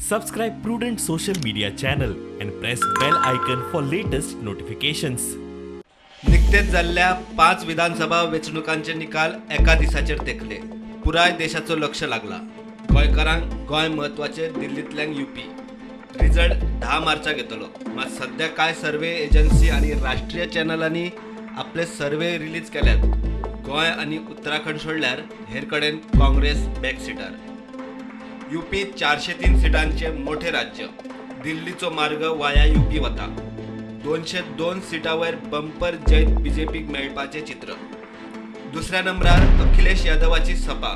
Subscribe Prudent social media channel and press bell icon for latest notifications. निकतेच झालेल्या 5 विधानसभा वेंचणुकांचे निकाल एका दिसाचेर तेकले. पुराय देशाचो लक्ष लागला. गोंयकारांक गोंय महत्वाचे, दिल्लींतल्यान यूपी. रिझल्ट 10 मार्चाक येतलो. मात सध्या काय सर्वे एजन्सी आणि राष्ट्रीय चॅनलांनी आपले सर्वे रिलीज केल्यात. गोंय आणि उत्तराखंड सोडल्यार हेर कडेन काँग्रेस बॅकसीटार. यूपी 403 सिटांचे मोठे राज्य. दिल्लीचो मार्ग वाया यूपी वता. 202 सिटांवर बंपर जैत बीजेपीक मेळपाचे चित्र. दुसऱ्या नंबरार अखिलेश यादवाची सपा.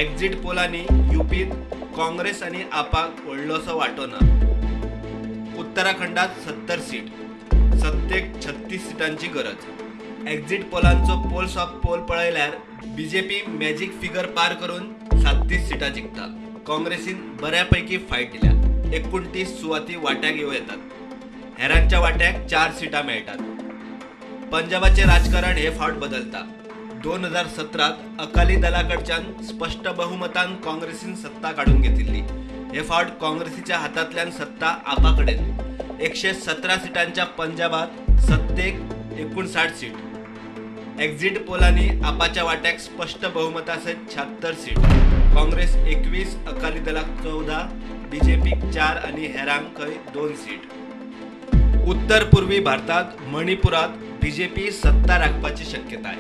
एक्झिट पोलांनी यूपीत काँग्रेस आणि आपाक व्हडलोसो वांटो ना. उत्तराखंडात 70 सीट, सत्तेक 36 सिटांची गरज. एक्झिट पोलांचो पोल्स ऑफ पोल पळयल्यार बीजेपी मॅजिक फिगर पार करून 37 सिटां जिखता. काँग्रेसीन बऱ्यापैकी फायट दिल्या. 29 सुवाती वाट्याक येवं येतात. हेरांच्या वाट्याक 4 सिटां मेळटात. पंजाबाचे राजकारण हे फावट बदलता. 2017 अकाली दलाकडच्यान स्पष्ट बहुमतान काँग्रेसीन सत्ता काढून घेतिल्ली. हे फावट काँग्रेसीच्या हातांतल्यान सत्ता आपाकडेन. 117 सिटांच्या पंजाबात सत्तेक 59 सीट. एक्झिट पोलांनी आपाच्या वाट्याक स्पष्ट बहुमतासयत 76 सीट. काँग्रेस 21, अकाली दलाक 14, बीजेपीक 4 आणि हेरांक 2 सीट. उत्तर पूर्वी भारतात मणिपुरात बीजेपी सत्ता राखपाची शक्यताय.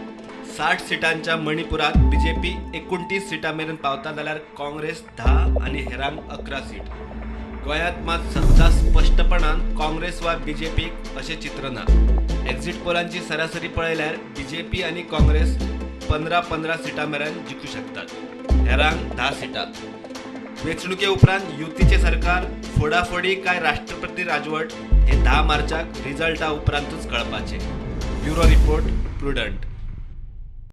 60 सिटांच्या मणिपुरात बीजेपी 29 सिटां मेरेन पावता जाल्यार काँग्रेस 10 आणि हेरांक 11 सीट. गोंयांत मात सत्ता स्पष्टपणान काँग्रेस वा बीजेपीक अशें चित्र ना. एक्झिट पोलांची सरासरी पळयल्यार बीजेपी आणि काँग्रेस 15 सिटां मेरेन जिखू शकतात. हेरांक 10 सिटां. वेंचणुके उपरांत युतीचे सरकार फोडाफोडी काय राष्ट्रपती राजवट हे 10 मार्चाक रिझल्टा उपरांतूच कळपाचे. Bureau report, prudent.